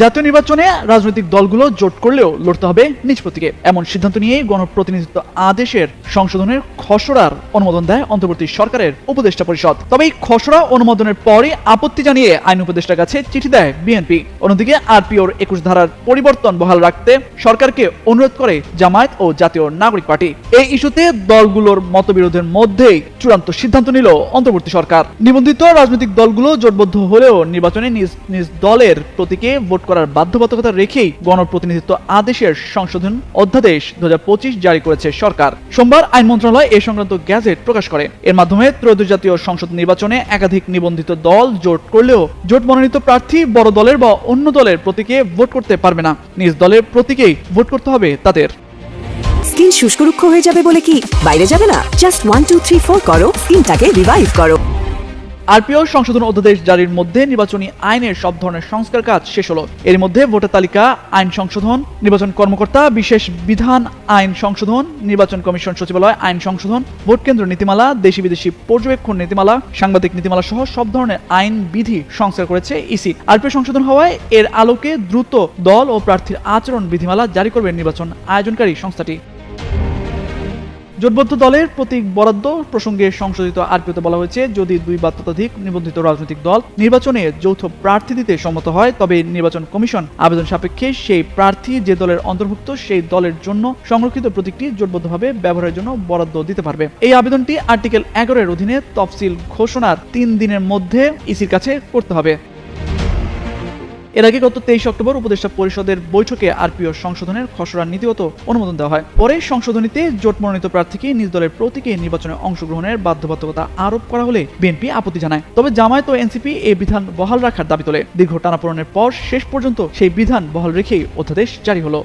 জাতীয় নির্বাচনে রাজনৈতিক দলগুলো জোট করলেও লড়তে হবে নিজ প্রতীকে, এমন সিদ্ধান্ত নিয়ে গণপ্রতিনিধিত্ব আদেশের সংশোধনের খসড়ার অনুমোদন দেয় অন্তর্বর্তী সরকারের উপদেষ্টা পরিষদ। তবে এই খসড়া অনুমোদনের পরে আপত্তি জানিয়ে আইন উপদেষ্টার কাছে চিঠি দেয় বিএনপি। অন্যদিকে আরপিওর 21 ধারার পরিবর্তন বহাল রাখতে সরকারকে অনুরোধ করে জামায়াত ও জাতীয় নাগরিক পার্টি। এই ইস্যুতে দলগুলোর মতবিরোধের মধ্যেই চূড়ান্ত সিদ্ধান্ত নিল অন্তর্বর্তী সরকার। নিবন্ধিত রাজনৈতিক দলগুলো জোটবদ্ধ হলেও নির্বাচনে নিজ নিজ দলের প্রতীকে ভোট করার বাধ্যবাধকতা রেখেই গণপ্রতিনিধিত্ব আদেশের সংশোধন অধ্যাদেশ 2025 জারি করেছে সরকার। সোমবার আইন মন্ত্রণালয় এ সংক্রান্ত গ্যাজেট প্রকাশ করে। এর মাধ্যমে ত্রয়োদশ জাতীয় সংসদ নির্বাচনে একাধিক নিবন্ধিত দল জোট করলেও জোট মনোনীত প্রার্থী বড় দলের বা অন্য দলের প্রতীকে ভোট করতে পারবে না। নিজ দলের প্রতীকেই ভোট করতে হবে তাদের। স্কিন শুষ্করুক্ষ হয়ে যাবে বলে কি বাইরে যাবে না? জাস্ট 1 2 3 4 করো, স্কিনটাকে রিভাইভ করো। আরপিও সংশোধন অধ্যাদেশ জারির মধ্যে নির্বাচনী আইনের সব ধরনের সংস্কার কাজ শেষ হলো। এর মধ্যে ভোটার তালিকা আইন সংশোধন, নির্বাচন কর্মকর্তা বিশেষ বিধান আইন সংশোধন, নির্বাচন কমিশন সচিবালয় আইন সংশোধন, ভোট কেন্দ্র নীতিমালা, দেশি বিদেশি পর্যবেক্ষণ নীতিমালা, সাংবাদিক নীতিমালা সহ সব ধরনের আইন বিধি সংস্কার করেছে ইসি। আরপিও সংশোধন হওয়ায় এর আলোকে দ্রুত দল ও প্রার্থীর আচরণ বিধিমালা জারি করবে নির্বাচন আয়োজনকারী সংস্থাটি। জোটবদ্ধ দলের প্রতীক বরাদ্দ প্রসঙ্গে সংশোধিত আরপিওতে বলা হয়েছে, যদি 2 বা ততোধিক নিবন্ধিত রাজনৈতিক দল নির্বাচনে যৌথ প্রার্থী দিতে সম্মত হয়, তবে নির্বাচন কমিশন আবেদন সাপেক্ষে সেই প্রার্থী যে দলের অন্তর্ভুক্ত সেই দলের জন্য সংরক্ষিত প্রতীকটি জোটবদ্ধভাবে ব্যবহারের জন্য বরাদ্দ দিতে পারবে। এই আবেদনটি আর্টিকেল 11 এর অধীনে তফসিল ঘোষণার 3 দিনের মধ্যে ইসির কাছে করতে হবে। এর আগে গত 23 অক্টোবর উপদেষ্টা পরিষদের বৈঠকে আরপিও সংশোধনের খসড়ার নীতিগত অনুমোদন দেওয়া হয়। পরে সংশোধনীতে জোট মনোনীত প্রার্থীকে নিজ দলের প্রতীকে নির্বাচনে অংশগ্রহণের বাধ্যবাধকতা আরোপ করা হলে বিএনপি আপত্তি জানায়। তবে জামায়াত ও এনসিপি এই বিধান বহাল রাখার দাবি তোলে। দীর্ঘ টানাপোড়েনের পর শেষ পর্যন্ত সেই বিধান বহাল রেখেই অধ্যাদেশ জারি হলো।